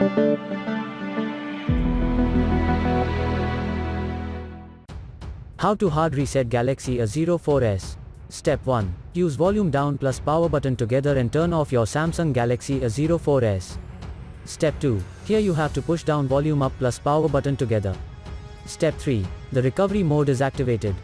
How to hard reset Galaxy A04s. Step 1. Use volume down plus power button together and turn off your Samsung Galaxy A04s. Step 2. Here you have to push down volume up plus power button together. Step 3. The recovery mode is activated.